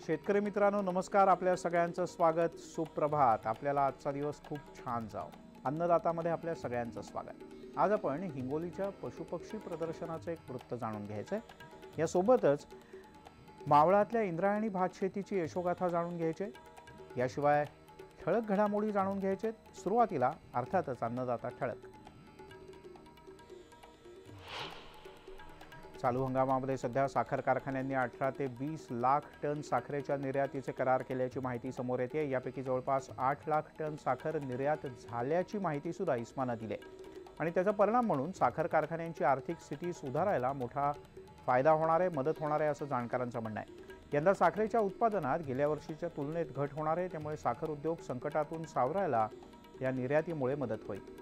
शेतकरी मित्रांनो नमस्कार. आपल्या सगळ्यांचं स्वागत. सुप्रभात. आपल्याला आजचा दिवस खूप छान जाओ. अन्नदातामध्ये आपल्या सगळ्यांचं स्वागत. आज आपण हिंगोलीच्या पशुपक्षी प्रदर्शनाचं एक वृत्त जाणून घ्यायचं आहे. यासोबतच मावळातल्या इंद्रायणी भात शेतीची यशोगाथा जाणून घ्यायची आहे. याशिवाय ठळक घडामोडी जाणून घ्यायचे. सुरुवातीला अर्थातच अन्नदाता ठळक. चालू हंगामामध्ये सध्या साखर कारखान्यांनी 18 ते 20 लाख टन साखरेच्या निर्यातीचे करार केल्याची माहिती समोर येते. यापैकी जवळपास 8 लाख टन साखर निर्यात झाल्याची माहिती सुद्धा इस्मानं दिली आणि त्याचा परिणाम म्हणून साखर कारखान्यांची आर्थिक स्थिती सुधारायला मोठा फायदा होणार आहे, मदत होणार आहे असं जाणकारांचं म्हणणं आहे. यंदा साखरेच्या उत्पादनात गेल्या वर्षीच्या तुलनेत घट होणार आहे, त्यामुळे साखर उद्योग संकटातून सावरायला या निर्यातीमुळे मदत होईल.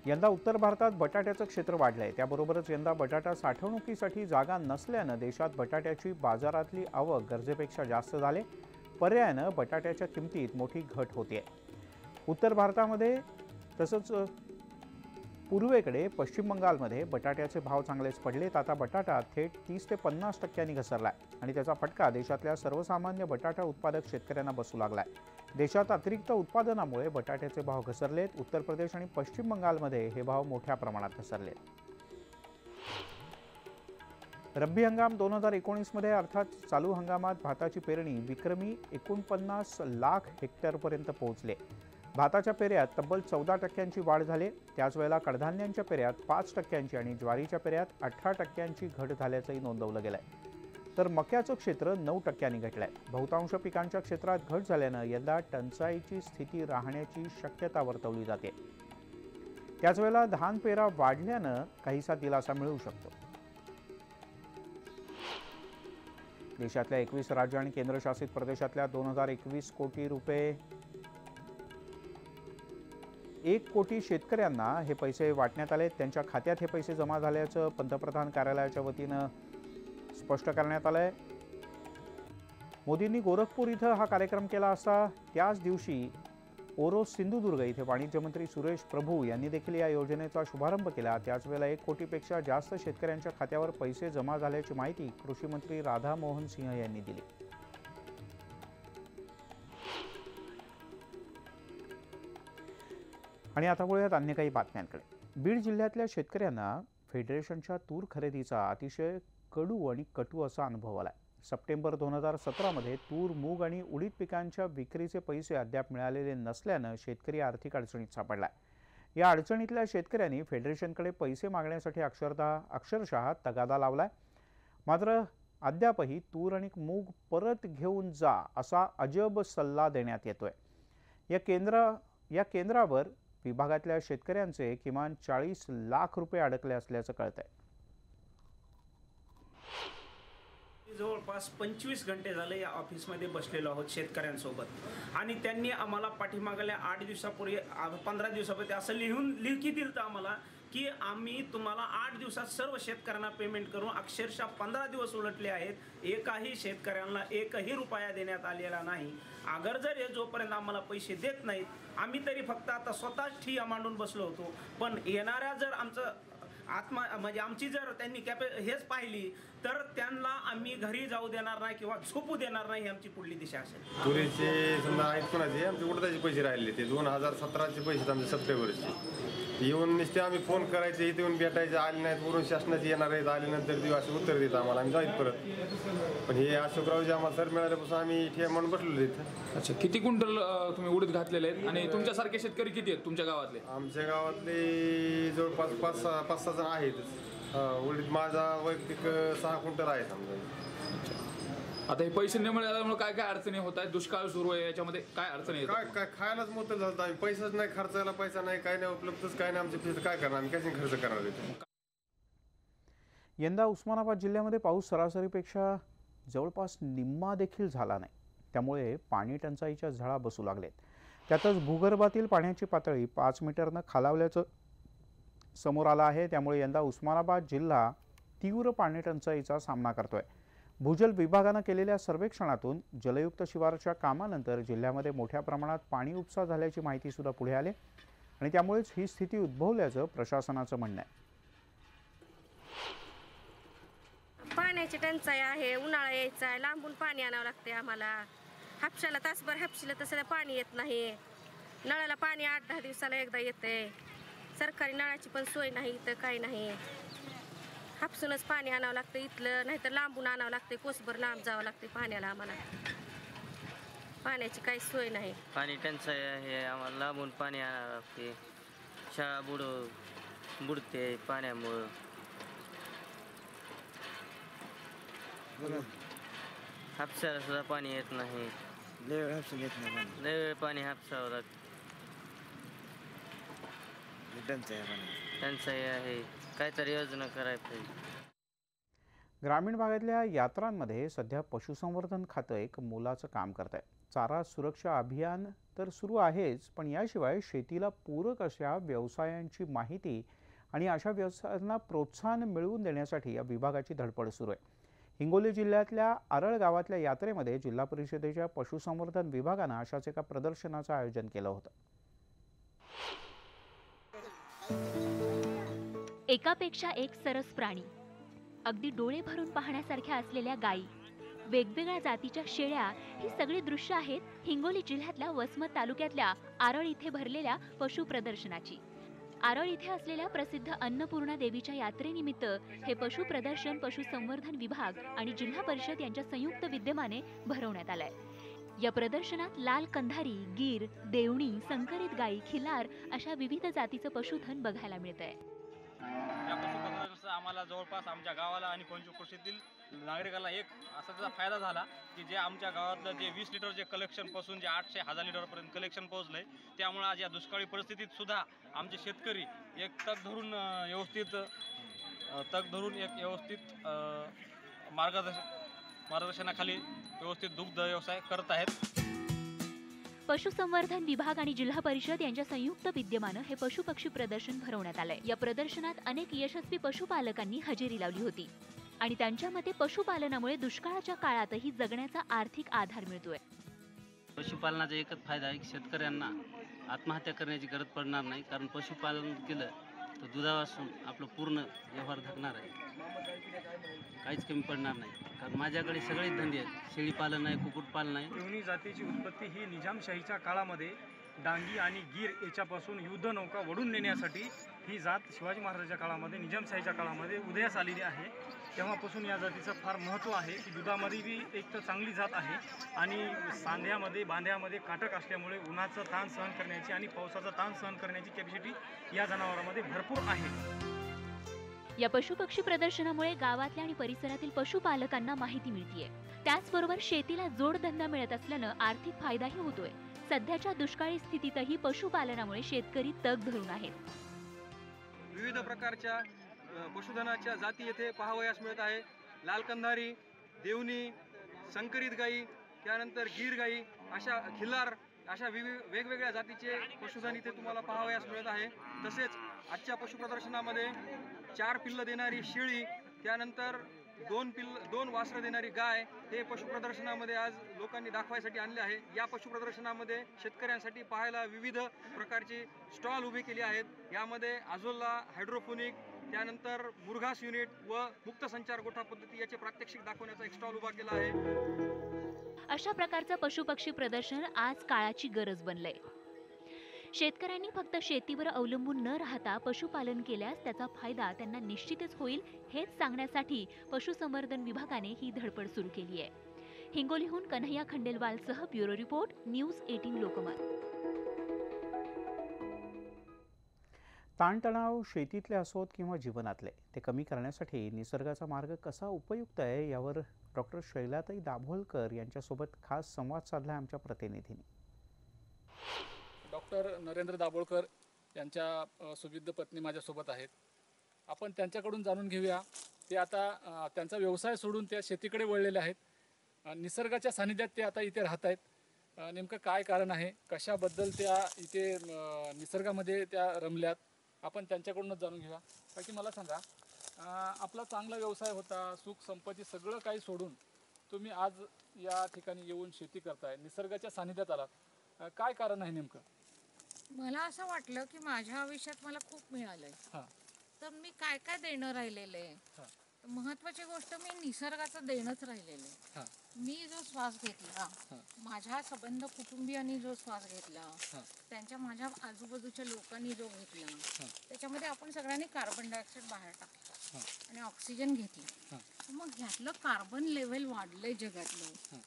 यंदा उत्तर भारतात बटाट्याचं क्षेत्र वाढलंय. त्याबरोबरच यंदा बटाटा साठवणुकीसाठी जागा नसल्यानं देशात बटाट्याची बाजारातली आवक गरजेपेक्षा जास्त झाली. पर्यायानं बटाट्याच्या किमतीत मोठी घट होते. उत्तर भारतामध्ये तसंच पूर्वेकडे पश्चिम बंगालमध्ये बटाट्याचे भाव चांगलेच पडलेत. आता बटाटा थेट 30 ते 50% घसरलाय आणि त्याचा फटका देशातल्या सर्वसामान्य बटाटा उत्पादक शेतकऱ्यांना बसू लागलाय. देशात अतिरिक्त उत्पादनामुळे बटाट्याचे भाव घसरलेत. उत्तर प्रदेश आणि पश्चिम बंगालमध्ये हे भाव मोठ्या प्रमाणात घसरलेत. रब्बी हंगाम 2019 मध्ये अर्थात चालू हंगामात भाताची पेरणी विक्रमी 49 लाख हेक्टरपर्यंत पोहोचले. भाताच्या पेऱ्यात तब्बल 14% वाढ झाली. त्याच वेळेला कडधान्यांच्या पेऱ्यात 5% आणि ज्वारीच्या पेऱ्यात 18% घट झाल्याचंही नोंदवलं गेलंय. तर मक्याचं क्षेत्र 9% घटलंय. बहुतांश पिकांच्या क्षेत्रात घट झाल्यानं यंदा टंचाईची स्थिती राहण्याची शक्यता वर्तवली जाते. त्याच वेळेला धान पेरा वाढल्यानं काहीसा दिलासा मिळू शकतो. देशातल्या 21 राज्य आणि केंद्रशासित प्रदेशातल्या 2021 कोटी रुपये 1 कोटी शेतकऱ्यांना हे पैसे वाटण्यात आले. त्यांच्या खात्यात हे पैसे जमा झाल्याचं पंतप्रधान कार्यालयाच्या वतीनं स्पष्ट करण्यात आलंय. मोदींनी गोरखपूर इथं हा कार्यक्रम केला असता त्याच दिवशी ओरोस सिंधुदुर्ग इथे वाणिज्य मंत्री सुरेश प्रभू यांनी देखील या योजनेचा शुभारंभ केला. त्याच वेळेला 1 कोटीपेक्षा जास्त शेतकऱ्यांच्या खात्यावर पैसे जमा झाल्याची माहिती कृषी मंत्री राधा मोहन सिंह यांनी दिली. आणि आता वळूयात अन्य काही बातम्यांकडे. बीड जिल्ह्यातल्या शेतकऱ्यांना फेडरेशनच्या तूर खरेदीचा अतिशय कडू आणि कटू असा अनुभव आला. सप्टेंबर 2017 मध्ये तूर, मूग आणि उडीद पिकांच्या विक्रीचे पैसे अद्याप मिळालेले नसल्यानं शेतकरी आर्थिक अडचणीत सापडलाय. या अडचणीतल्या शेतकऱ्यांनी फेडरेशनकडे पैसे मागण्यासाठी अक्षरशः तगादा लावलाय. मात्र अद्यापही तूर आणि मूग परत घेऊन जा असा अजब सल्ला देण्यात येतोय. या केंद्रावर विभागातल्या शेतकऱ्यांचे किमान 40 लाख रुपये अडकले असल्याचं कळतंय. जवळपास 25 घंटे झाले या ऑफिसमध्ये बसलेलो आहोत शेतकऱ्यांसोबत आणि त्यांनी आम्हाला पाठीमागल्या 8 दिवसापूर्वी 15 दिवसापूर्वी असं लिखी दिलं तर आम्हाला की आम्ही तुम्हाला 8 दिवसात सर्व शेतकऱ्यांना पेमेंट करून अक्षरशः 15 दिवस उलटले आहेत. एकाही शेतकऱ्यांना 1ही रुपया देण्यात आलेला नाही. अगर जर हे जोपर्यंत आम्हाला पैसे देत नाहीत आम्ही तरी फक्त आता स्वतःच ठिय्या मांडून बसलो होतो. पण येणाऱ्या जर आमचं म्हणजे आमची जर त्यांनी हेच पाहिली तर त्यांना आम्ही घरी जाऊ देणार नाही किंवा झोपू देणार नाही ही आमची पुढली दिशा असेल. तुरीचे समजा आहेत कोणाचे आमचे उडदाचे पैसे राहिले ते 2017चे पैसे आमचे सप्टेंबरचे येऊन नुसते आम्ही फोन करायचे इथे येऊन भेटायचे. आले नाहीत. वरून शासनाचे येणार आहेत. आल्यानंतर देऊ असं उत्तर देत आम्हाला. आम्ही जाईत परत. पण हे अशोकरावजी आम्हाला सर मिळाल्यापासून आम्ही ठिया म्हणून बसलेलो इथं. अच्छा, किती क्विंटल तुम्ही उडीद घातलेले आहेत आणि तुमच्यासारखे शेतकरी किती आहेत तुमच्या गावातले? आमच्या गावातले जवळपास 5-6 जण आहेत. उडीद माझा वैयक्तिक 6 क्विंटल आहे समजा. आता हे पैसे न मिळाल्यामुळे काय काय अडचणी होत आहेत? दुष्काळ सुरू आहे, याच्यामध्ये काय अडचणी आहेत? काय खायलाच मोठं झालं. आम्ही पैसाच नाही, खर्चायला पैसा नाही, काय नाही उपलब्धच काय नाही. आमच्या पैसे काय करणार, आम्ही कशाने खर्च करणार? यंदा उस्मानाबाद जिल्ह्यामध्ये पाऊस सरासरीपेक्षा जवळपास निम्मा देखील झाला नाही. त्यामुळे पाणी टंचाईच्या झळा बसू लागलेत. त्यातच भूगर्भातील पाण्याची पातळी 5 मीटरनं खालावल्याचं समोर आलं आहे. त्यामुळे यंदा उस्मानाबाद जिल्हा तीव्र पाणी टंचाईचा सामना करतोय. भूजल विभागानं केलेल्या सर्वेक्षणातून जलयुक्त शिवारच्या कामानंतर जिल्ह्यामध्ये मोठ्या प्रमाणात पाणी उपसा झाल्याची माहिती सुद्धा पुढे आली आणि त्यामुळेच ही स्थिती उद्भवल्याचं प्रशासनाचं म्हणणं आहे. पाण्याची टंचाई आहे, उन्हाळा यायचा आहे, लांबून पाणी आणावं लागते आम्हाला. हापशाला तासभर हापशीला तसं पाणी येत नाही. नळाला पाणी 8-10 दिवसाला एकदा येते. सरकारी नळाची पण सोय नाही इथं, काही नाही. हापसूनच पाणी आणावं लागतं इथलं, नाहीतर लांबून आणावं लागते. कोसभर लांब जावं लागते पाण्याला आम्हाला. पाण्याची काही सोय नाही. पाणी टंचाई आहे, आम्हाला लांबून पाणी आणावं लागते. शाळा बुडते पाण्यामुळं. हापसाला सुद्धा पाणी येत नाही. लय वेळ पाणी हापसावं लागतं. टंचाई आहे, काहीतरी योजना करायला पाहिजे. ग्रामीण भागातल्या यात्रांमध्ये सध्या पशुसंवर्धन खातं एक मोलाचं काम करत आहे. चारा सुरक्षा अभियान तर सुरू आहेच, पण याशिवाय शेतीला पूरक अशा व्यवसायांची माहिती आणि अशा व्यवसायांना प्रोत्साहन मिळवून देण्यासाठी या विभागाची धडपड सुरू आहे. हिंगोली जिल्ह्यातल्या आरळ गावातल्या यात्रेमध्ये जिल्हा परिषदेच्या पशुसंवर्धन विभागानं अशाच एका प्रदर्शनाचं आयोजन केलं होतं. एकापेक्षा एक सरस प्राणी, अगदी डोळे भरून पाहण्यासारख्या असलेल्या गायी, वेगवेगळ्या जातीच्या शेळ्या, ही सगळी दृश्य आहेत हिंगोली जिल्ह्यातल्या वसमत तालुक्यातल्या आरळ इथे भरलेल्या पशु प्रदर्शनाची. आरळ इथे असलेल्या प्रसिद्ध अन्नपूर्णा देवीच्या यात्रेनिमित्त हे पशु प्रदर्शन पशुसंवर्धन विभाग आणि जिल्हा परिषद यांच्या संयुक्त विद्यमाने भरवण्यात आलंय. या प्रदर्शनात लाल कंधारी, गीर, देवणी, संकरित गाई, खिलार अशा विविध जातीचं पशुधन बघायला मिळतंय. या पशुप्रदर्शनाचा आम्हाला जवळपास आमच्या गावाला आणि पंचकृषीतील नागरिकाला एक असा त्याचा फायदा झाला की जे आमच्या गावातलं जे 20 लिटरचे कलेक्शन पासून जे 800-1000 लिटरपर्यंत कलेक्शन पोहोचलंय, त्यामुळे आज या दुष्काळी परिस्थितीत सुद्धा आमचे शेतकरी एक तग धरून मार्गदर्शनाखाली व्यवस्थित दुग्ध व्यवसाय करत आहेत. पशुसंवर्धन विभाग आणि जिल्हा परिषद यांच्या संयुक्त विद्यमानं हे पशुपक्षी प्रदर्शन भरवण्यात आलंय. या प्रदर्शनात अनेक यशस्वी पशुपालकांनी हजेरी लावली होती आणि त्यांच्या मते पशुपालनामुळे दुष्काळाच्या काळातही जगण्याचा आर्थिक आधार मिळतोय. पशुपालनाचा एकच फायदा आहे की शेतकऱ्यांना आत्महत्या करण्याची गरज पडणार नाही, कारण पशुपालन केलं तर दुधापासून आपलं पूर्ण व्यवहार धकणार आहे, काहीच कमी पडणार नाही. कारण माझ्याकडे सगळेच धंदे आहेत, शेळीपालन आहे, कुक्कुटपालन आहे. देवणी जातीची उत्पत्ती ही निजामशाहीच्या काळामध्ये डांगी आणि गीर याच्यापासून युद्धनौका वडून नेण्यासाठी ही जात शिवाजी महाराजांच्या काळामध्ये, निजामशाहीच्या काळामध्ये उदयास आलेली आहे. तेव्हापासून या जातीचं फार महत्त्व आहे की दुधामध्ये बी एक तर चांगली जात आहे आणि बांध्यामध्ये काटक असल्यामुळे उन्हाचं ताण सहन करण्याची आणि पावसाचा ताण सहन करण्याची कॅपॅसिटी या जनावरांमध्ये भरपूर आहे. या पशुपक्षी प्रदर्शनामुळे गावातल्या आणि परिसरातील पशुपालकांना माहिती मिळतीये. त्याचबरोबर शेतीला जोडधंदा मिळत असल्यानं आर्थिक फायदाही होतोय. सध्याच्या दुष्काळी स्थितीतही पशुपालनामुळे शेतकरी तग धरून आहेत. विविध प्रकारच्या पशुधनाच्या जाती येथे पाहावयास मिळत आहे. लाल कंधारी, देवणी, संकरित गाई, त्यानंतर गीर गाई, अशा खिल्लार, अशा वेगवेगळ्या जातीचे पशुधन इथे तुम्हाला पाहावयास मिळत आहे. तसेच आजच्या पशुप्रदर्शनामध्ये 4 पिल्लं देणारी शेळी, त्यानंतर 2 वासरं देणारी गाय हे पशुप्रदर्शनामध्ये आज लोकांनी दाखवायसाठी आणले आहे. या पशुप्रदर्शनामध्ये शेतकऱ्यांसाठी पाहायला विविध प्रकारचे स्टॉल उभे केले आहेत. यामध्ये आझोला, हायड्रोपोनिक, त्यानंतर मुरघास युनिट व मुक्त संचार गोठा पद्धती याचे प्रात्यक्षिक दाखवण्याचा एक स्टॉल उभा केला आहे. अशा प्रकारचं पशुपक्षी प्रदर्शन आज काळाची गरज बनलंय. शेतकऱ्यांनी फक्त शेतीवर अवलंबून न राहता पशुपालन केल्यास त्याचा फायदा त्यांना निश्चितच होईल, हेच सांगण्यासाठी पशुसंवर्धन विभागाने ही धडपड सुरू केली आहे. हिंगोलीहून कन्हैया खंडेलवालसह ब्युरो रिपोर्ट, न्यूज 18 लोकमत. ताणतणाव शेतीतले असोत किंवा जीवनातले, ते कमी करण्यासाठी निसर्गाचा मार्ग कसा उपयुक्त आहे यावर डॉक्टर शैलाताई दाभोलकर यांच्यासोबत खास संवाद साधला आमच्या प्रतिनिधींनी. डॉक्टर नरेंद्र दाभोळकर यांच्या सुविद्ध पत्नी माझ्यासोबत आहेत. आपण त्यांच्याकडून जाणून घेऊया, ते आता त्यांचा व्यवसाय सोडून त्या शेतीकडे वळलेले आहेत. निसर्गाच्या सानिध्यात ते आता इथे राहत आहेत. नेमकं काय कारण आहे, कशाबद्दल त्या इथे निसर्गामध्ये त्या रमल्यात, आपण त्यांच्याकडूनच जाणून घेऊया. बाकी मला सांगा, आपला चांगला व्यवसाय होता, सुख संपत्ती सगळं काही सोडून तुम्ही आज या ठिकाणी येऊन शेती करताय, निसर्गाच्या सानिध्यात आलात, काय कारण आहे नेमकं? मला असं वाटलं की माझ्या आयुष्यात मला खूप मिळालंय, तर मी काय काय देणं राहिलेलं आहे. महत्वाची गोष्ट मी निसर्गाचं देणंच राहिलेलं आहे. मी जो श्वास घेतला, माझ्या संबंध कुटुंबियांनी जो श्वास घेतला, त्यांच्या माझ्या आजूबाजूच्या लोकांनी जो घेतला, त्याच्यामध्ये आपण सगळ्यांनी कार्बन डायऑक्साईड बाहेर टाकला आणि ऑक्सिजन घेतला. मग ह्यातलं कार्बन लेवल वाढलंय जगातलं,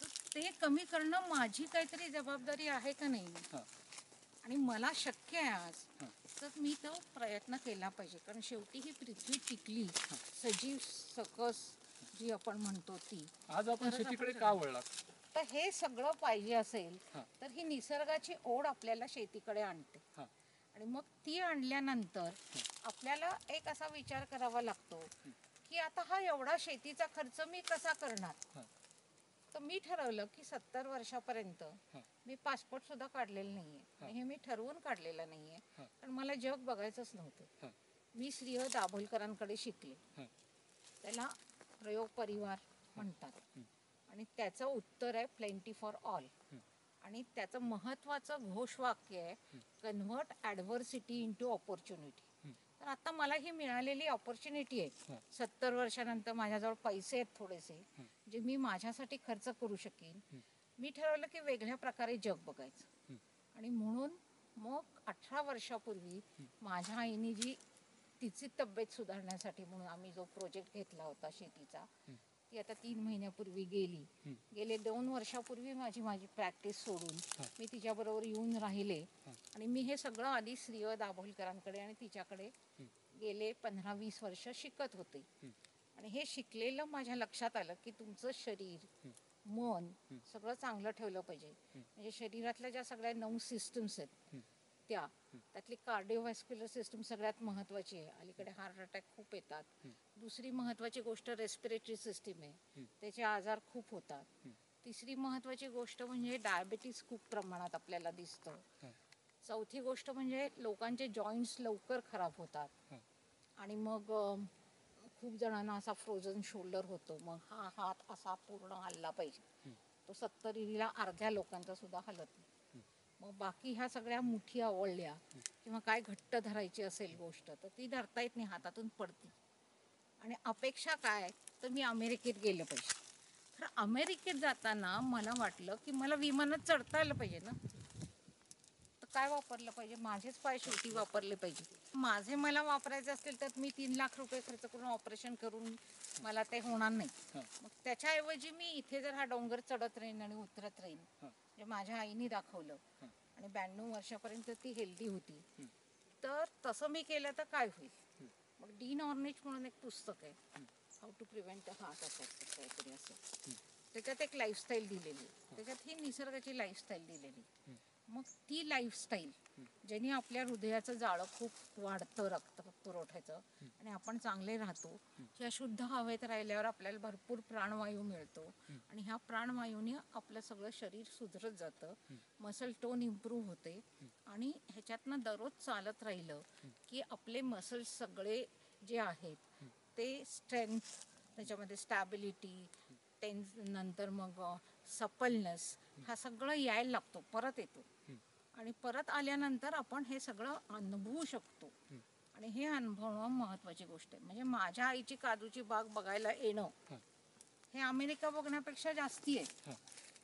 तर ते कमी करणं माझी काहीतरी जबाबदारी आहे का नाही? आणि मला शक्य आहे आज, तर मी तो प्रयत्न केला पाहिजे. कारण शेवटी ही पृथ्वी टिकली, सजीव सकस जी आपण म्हणतो ती. आज आपण शेतीकडे का वळला? तर हे सगळं पाहिजे असेल तर ही निसर्गाची ओढ आपल्याला शेतीकडे आणते. आणि मग ती आणल्यानंतर आपल्याला एक असा विचार करावा लागतो की आता हा एवढा शेतीचा खर्च मी कसा करणार. तर मी ठरवलं की 70 वर्षापर्यंत मी पासपोर्ट सुद्धा काढलेला नाहीये. आणि हे मी ठरवून काढलेलं नाहीये, कारण मला जग बघायचंच नव्हतं. मी श्री दाभोलकरांकडे शिकले, त्याला प्रयोग परिवार म्हणतात, आणि त्याचं उत्तर आहे प्लेंटी फॉर ऑल. आणि त्याचं महत्वाचं घोषवाक्य आहे कन्व्हर्ट ॲडव्हर्सिटी इंटू ऑपॉर्च्युनिटी. तर आता मला ही मिळालेली ऑपॉर्च्युनिटी आहे. 70 वर्षानंतर माझ्याजवळ पैसे आहेत थोडेसे, जे मी माझ्यासाठी खर्च करू शकेन. मी ठरवलं की वेगळ्या प्रकारे जग बघायचं. आणि म्हणून मग 18 वर्षापूर्वी माझ्या आईने जी तिची तब्येत सुधारण्यासाठी म्हणून आम्ही जो प्रोजेक्ट घेतला होता शेतीचा, ती आता 3 महिन्यापूर्वी गेली. गेले 2 वर्षापूर्वी माझी प्रॅक्टिस सोडून मी तिच्याबरोबर येऊन राहिले. आणि मी हे सगळं आधी श्री दाभोलकरांकडे आणि तिच्याकडे गेले 15-20 वर्ष शिकत होते. आणि हे शिकलेलं माझ्या लक्षात आलं की तुमचं शरीर, मन सगळं चांगलं ठेवलं पाहिजे. म्हणजे शरीरातल्या ज्या सगळ्या 9 सिस्टम्स आहेत त्यातली कार्डिओव्हॅस्क्युलर सिस्टम सगळ्यात महत्वाची आहे. अलीकडे हार्ट अटॅक खूप येतात. दुसरी महत्वाची गोष्ट रेस्पिरेटरी सिस्टीम आहे, त्याचे आजार खूप होतात. तिसरी महत्वाची गोष्ट म्हणजे डायबिटीस खूप प्रमाणात आपल्याला दिसतं. चौथी गोष्ट म्हणजे लोकांचे जॉईंट्स लवकर खराब होतात. आणि मग खूप जणांना असा फ्रोझन शोल्डर होतो. मग हा हात असा पूर्ण हलला पाहिजे, तो 70 अर्ध्या लोकांचा सुद्धा हलत नाही. मग बाकी ह्या सगळ्या मुठी आवळल्या किंवा काय घट्ट धरायची असेल गोष्ट, तर ती धरता येत नाही, हातातून पडती. आणि अपेक्षा काय, तर मी अमेरिकेत गेलं पाहिजे. तर अमेरिकेत जाताना मला वाटलं की मला विमानात चढता आलं पाहिजे ना. तर काय वापरलं पाहिजे, माझेच पाय शेवटी वापरले पाहिजे. माझे मला वापरायचे असतील तर मी 3 लाख रुपये खर्च करून ऑपरेशन करून मला ते होणार नाही. मग त्याच्याऐवजी मी इथे जर हा डोंगर चढत राहीन आणि उतरत राहीन, जे माझ्या आईने दाखवलं, आणि 92 वर्षापर्यंत ती हेल्दी होती, तर तसं मी केलं तर काय होईल. मग डीन ऑर्निच म्हणून एक पुस्तक आहे, how to prevent heart attack काहीतरी असं, त्याच्यात एक लाईफस्टाईल दिलेली, त्याच्यात ही निसर्गाची लाईफस्टाईल दिलेली. मग ती लाईफस्टाईल ज्याने आपल्या हृदयाचं जाळं खूप वाढतं, रक्त पुरवठ्याचं, आणि आपण चांगले राहतो. या शुद्ध हवेत राहिल्यावर आपल्याला भरपूर प्राणवायू मिळतो, आणि ह्या प्राणवायूने आपलं सगळं शरीर सुधरत जातं, मसल टोन इम्प्रूव्ह होते. आणि ह्याच्यातनं दररोज चालत राहिलं की आपले मसल्स सगळे जे आहेत ते स्ट्रेंथ, त्याच्यामध्ये स्टॅबिलिटी, नंतर मग सपलनेस, हा सगळं यायला लागतो, परत येतो. आणि परत आल्यानंतर आपण हे सगळं अनुभवू शकतो. आणि हे अनुभवणं महत्वाची गोष्ट आहे. म्हणजे माझ्या आईची काजूची बाग बघायला येणं हे अमेरिका बघण्यापेक्षा जास्ती आहे,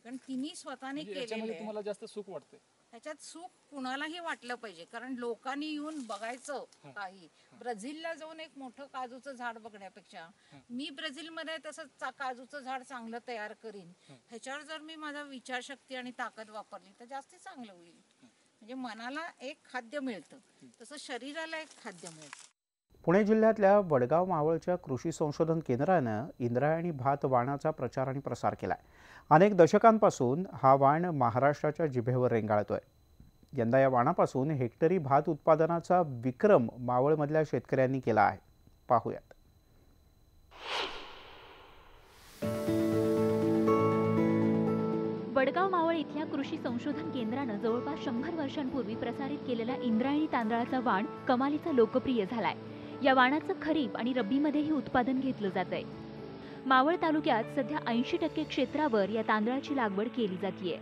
कारण तिने स्वतःने केलेलं. तुम्हाला जास्त सुख वाटते ह्याच्यात? सुख कुणालाही वाटलं पाहिजे, कारण लोकांनी येऊन बघायचं. काही ब्राझीलला जाऊन एक मोठं काजूचं झाड बघण्यापेक्षा मी ब्राझीलमध्ये तसं काजूचं झाड चांगलं तयार करीन, ह्याच्यावर जर मी माझा विचारशक्ती आणि ताकद वापरली तर जास्ती चांगलं होईल. म्हणजे मनाला एक खाद्य मिळतं, तसं शरीराला एक खाद्य मिळतं. पुणे जिल्ह्यातल्या वडगाव मावळच्या कृषी संशोधन केंद्रानं इंद्रायणी भात वाणाचा प्रचार आणि प्रसार केलाय. अनेक दशकांपासून हा वाण महाराष्ट्राच्या जिभेवर रेंगाळतोय. यंदा या वाणापासून हेक्टरी भात उत्पादनाचा विक्रम मावळमधल्या शेतकऱ्यांनी केला आहे. पाहूयात. वडगाव मावळ इथल्या कृषी संशोधन केंद्रानं जवळपास 100 वर्षांपूर्वी प्रसारित केलेला इंद्रायणी तांदळाचा वाण कमालीचा लोकप्रिय झालाय. या वाणाचं खरीप आणि रब्बीमध्येही उत्पादन घेतलं जातंय. मावळ तालुक्यात सध्या 80% क्षेत्रावर या तांदळाची लागवड केली जातीये.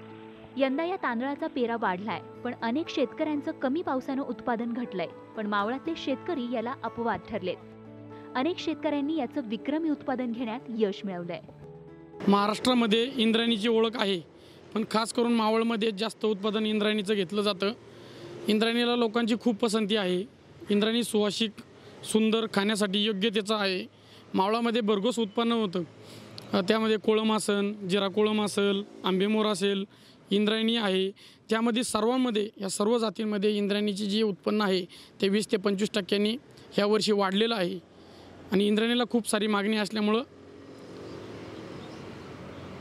यंदा या तांदळाचा पेरा वाढलाय, पण अनेक शेतकऱ्यांचं कमी पावसानं उत्पादन घटलंय. पण मावळातले शेतकरी याला अपवाद ठरलेत. अनेक शेतकऱ्यांनी याचं विक्रमी उत्पादन घेण्यात यश मिळवलंय. महाराष्ट्रामध्ये इंद्रायणीची ओळख आहे, पण खास करून मावळमध्ये जास्त उत्पादन इंद्रायणीचं घेतलं जातं. इंद्रायणीला लोकांची खूप पसंती आहे. इंद्रायणी सुवासिक, सुंदर, खाण्यासाठी योग्यतेचं आहे. मावळामध्ये भरघोस उत्पन्न होतं. त्यामध्ये कोळम असेल, जिरा कोळम असेल, आंबेमोर असेल, इंद्रायणी आहे. त्यामध्ये सर्वांमध्ये, या सर्व जातींमध्ये इंद्रायणीची जी उत्पन्न आहे ते 20 ते 25% ह्या वर्षी वाढलेलं आहे. आणि इंद्रायणीला खूप सारी मागणी असल्यामुळं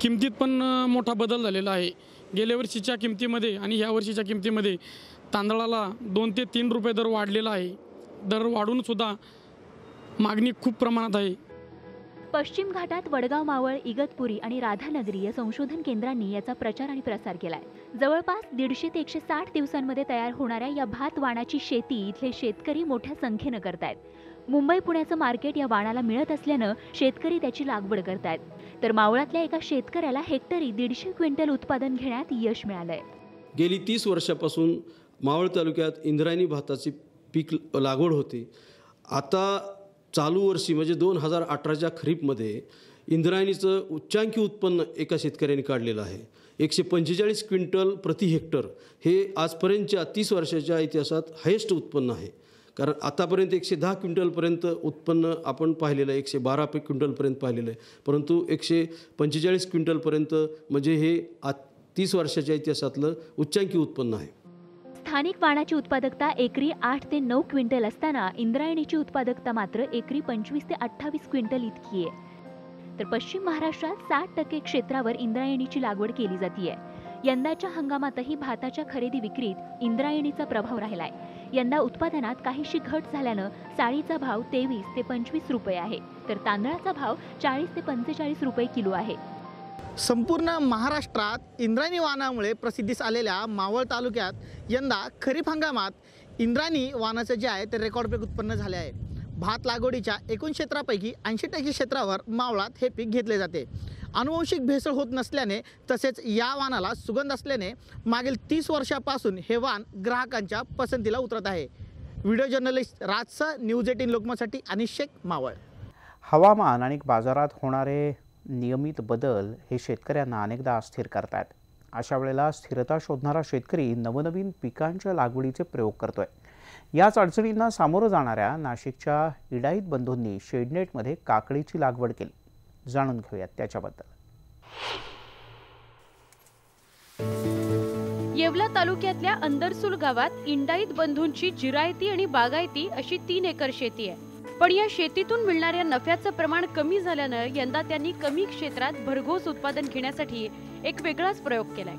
किमतीत पण मोठा बदल झालेला आहे. गेल्या वर्षीच्या किमतीमध्ये आणि ह्या वर्षीच्या किमतीमध्ये तांदळाला 2 ते 3 रुपये दर वाढलेला आहे. दर वाढूनसुद्धा मागणी खूप प्रमाणात आहे. पश्चिम घाटात वडगाव मावळ, इगतपुरी आणि राधानगरी या संशोधन केंद्रांनी याचा प्रचार आणि प्रसार केलाय. जवळपास 150 ते 160 दिवसांमध्ये तयार होणाऱ्या या भात वाणाची शेती इथले शेतकरी मोठ्या संख्येनं करतायत. मुंबई पुण्याचं मार्केट या वाणाला मिळत असल्यानं शेतकरी त्याची लागवड करतायत. तर मावळातल्या एका शेतकऱ्याला हेक्टरी 150 क्विंटल उत्पादन घेण्यात यश मिळालंय. गेली 30 वर्षापासून मावळ तालुक्यात इंद्रायणी भाताची पीक लागवड होती. आता चालू वर्षी म्हणजे 2018च्या खरीपमध्ये इंद्रायणीचं उच्चांकी उत्पन्न एका शेतकऱ्याने काढलेलं आहे. 145 क्विंटल प्रति हेक्टर हे आजपर्यंतच्या 30 वर्षाच्या इतिहासात हायेस्ट उत्पन्न आहे. कारण आतापर्यंत 110 क्विंटलपर्यंत उत्पन्न आपण पाहिलेलं आहे, 112 क्विंटलपर्यंत पाहिलेलं आहे. परंतु 145 क्विंटलपर्यंत म्हणजे हे 30 वर्षाच्या इतिहासातलं उच्चांकी उत्पन्न आहे. स्थानिक वाणाची उत्पादकता एकरी 8 ते 9 क्विंटल असताना इंद्रायणीची उत्पादकता मात्र एकरी 25 ते 28 क्विंटल इतकी आहे. तर पश्चिम महाराष्ट्रात 60% क्षेत्रावर इंद्रायणीची लागवड केली जातीये. यंदाच्या हंगामातही भाताच्या खरेदी विक्रीत इंद्रायणीचा प्रभाव राहिलाय. यंदा उत्पादनात काहीशी घट झाल्यानं साळीचा भाव 23 ते 25 रुपये आहे, तर तांदळाचा भाव 40 ते 45 रुपये किलो आहे. संपूर्ण महाराष्ट्रात इंद्रायणी वाणामुळे प्रसिद्धीस आलेल्या मावळ तालुक्यात यंदा खरीप हंगामात इंद्रायणी वाणाचं जे आहे ते रेकॉर्ड ब्रेक उत्पन्न झाले आहे. भात लागवडीच्या एकूण क्षेत्रापैकी 80% क्षेत्रावर मावळात हे पीक घेतले जाते. अनुवंशिक भेसळ होत नसल्याने तसेच या वाणाला सुगंध असल्याने मागील 30 वर्षापासून हे वाण ग्राहकांच्या पसंतीला उतरत आहे. व्हिडिओ जर्नलिस्ट राजसह न्यूज 18 लोकमतसाठी अनिश शेख, मावळ. हवामान आणि बाजारात होणारे नियमित बदल हे शेतकऱ्यांना अनेकदा अस्थिर करतात. अशा वेळेला स्थिरता शोधणारा शेतकरी नवनवीन पिकांच्या लागवडीचे प्रयोग करतोय. याच अडचणींना सामोरं जाणाऱ्या नाशिकच्या इडाईत बंधूंनी शेडनेटमध्ये काकडीची लागवड केली. जाणून घेऊयात त्याच्याबद्दल. येवला तालुक्यातल्या अंदरसूल गावात इंडाईत बंधूंची जिरायती आणि बागायती अशी 3 एकर शेती आहे. पण या शेतीतून मिळणाऱ्या नफ्याचं प्रमाण कमी झाल्यानं यंदा त्यांनी कमी क्षेत्रात भरघोस उत्पादन घेण्यासाठी एक वेगळाच प्रयोग केलाय.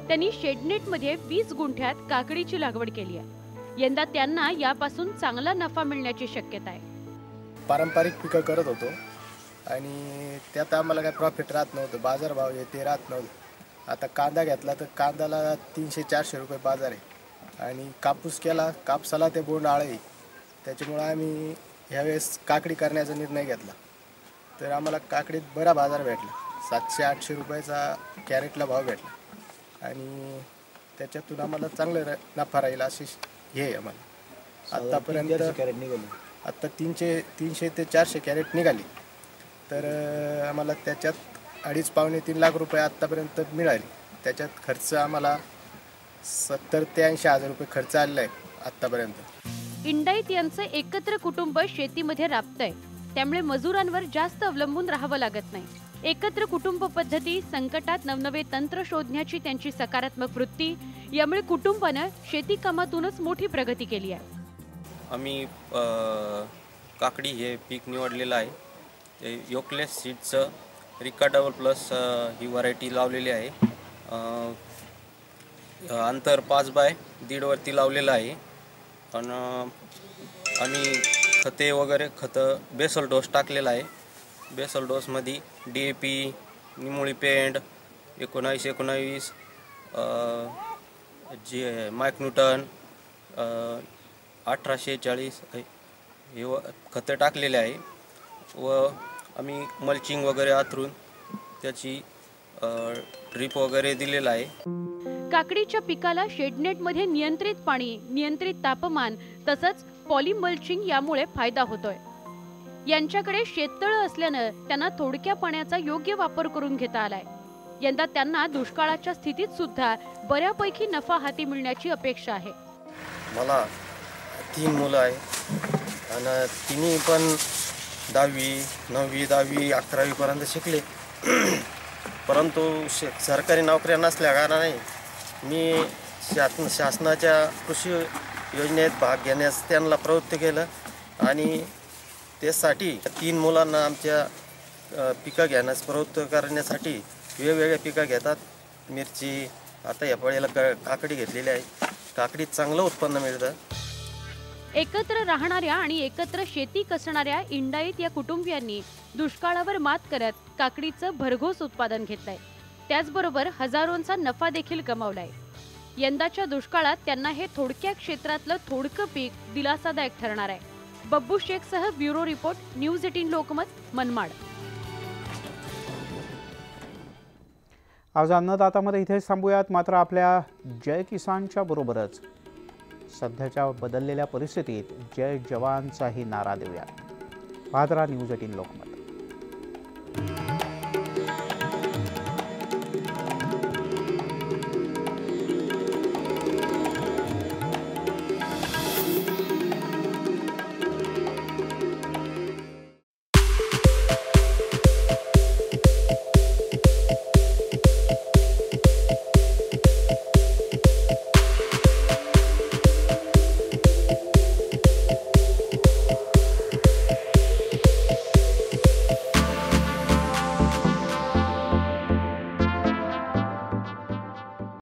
त्यांनी शेडनेटमध्ये 20 गुंठ्यात काकडीची लागवड केली आहे. यंदा त्यांना यापासून चांगला नफा मिळण्याची शक्यता आहे. पारंपरिक पिकं करत होतो आणि त्यात आम्हाला काही प्रॉफिट राहत नव्हतं, बाजारभाव ते राहत नव्हतं. आता कांदा घेतला तर कांद्याला 300-400 रुपये बाजार आहे आणि कापूस केला, कापसाला ते बोंड आळे. त्याच्यामुळं आम्ही ह्यावेळेस काकडी करण्याचा निर्णय घेतला. तर आम्हाला काकडीत बरा बाजार भेटला. 700-800 रुपयाचा कॅरेटला भाव भेटला आणि त्याच्यातून आम्हाला चांगलं नफा राहील अशी हे आहे आम्हाला. आत्तापर्यंत कॅरेट निघाली, आत्ता 300 ते 400 कॅरेट निघाली. तर आम्हाला त्याच्यात 2.5-3 लाख रुपये आत्तापर्यंत मिळाले. त्याच्यात खर्च आम्हाला 70 ते 80 हजार रुपये खर्च आलेला आहे आत्तापर्यंत. इंडाईत यांचं एकत्र कुटुंब शेतीमध्ये राबतंय, त्यामुळे मजुरांवर जास्त अवलंबून राहावं लागत नाही. एकत्र कुटुंब पद्धती, संकटात नवनवे तंत्र शोधण्याची त्यांची सकारात्मक वृत्ती यामुळे कुटुंबानं शेती कामातूनच मोठी प्रगती केली आहे. आम्ही काकडी हे पीक निवडलेलं आहे. ते योकलेस सीडचं रिका डबल प्लस ही व्हरायटी लावलेली आहे. अंतर 5 बाय 1.5 वरती लावलेलं आहे. आणि खते वगैरे बेसल डोस टाकलेला आहे. बेसल डोसमध्ये DAP, निमुळी पेंड 19-19, जे मायक्न्यूटन 1840 हे खतं टाकलेले आहे. व आम्ही मल्चिंग वगैरे आतरून त्याची ड्रीप वगैरे दिलेला आहे. काकडीच्या पिकाला शेडनेटमध्ये नियंत्रित पाणी, नियंत्रित तापमान तसंच पॉलिमल्चिंग यामुळे फायदा होतोय. यांच्याकडे शेततळं असल्यानं त्यांना थोडक्या पाण्याचा योग्य वापर करून घेता आलाय. यंदा त्यांना दुष्काळाच्या स्थितीत सुद्धा बऱ्यापैकी नफा हाती मिळण्याची अपेक्षा आहे. मला 3 मुलं आहे आणि तिन्ही पण 10वी 9वी 10वी 11वी पर्यंत शिकले. परंतु सरकारी नोकऱ्या नसल्या कारणाने मी शासनाच्या कृषी योजनेत भाग घेण्यास त्यांना प्रवृत्त केलं आणि त्यासाठी 3 मुलांना आमच्या पिकं घेण्यास प्रवृत्त करण्यासाठी वेगवेगळ्या पिकं घेतात. मिरची, आता या वेळेला काकडी घेतलेली आहे. काकडीत चांगलं उत्पन्न मिळतं. एकत्र राहणाऱ्या आणि एकत्र शेती कसणाऱ्या इंडाईत या कुटुंबियांनी दुष्काळावर मात करत काकडीचं भरघोस उत्पादन घेतलंय. त्याचबरोबर हजारोंचा नफा देखील कमावलाय. यंदाच्या दुष्काळात त्यांना हे थोडक्या क्षेत्रातलं थोडकं पीक दिलासादायक ठरणार आहे. बब्बू शेखसह bureau report, news 18 Lokmat, Manmad. आज अन्नदातामध्ये इथेच थांबूयात. मात्र आपल्या जय किसानच्या बरोबरच सध्याच्या बदललेल्या परिस्थितीत जय जवानचाही नारा देऊया. पाहत राहा न्यूज 18 लोकमत.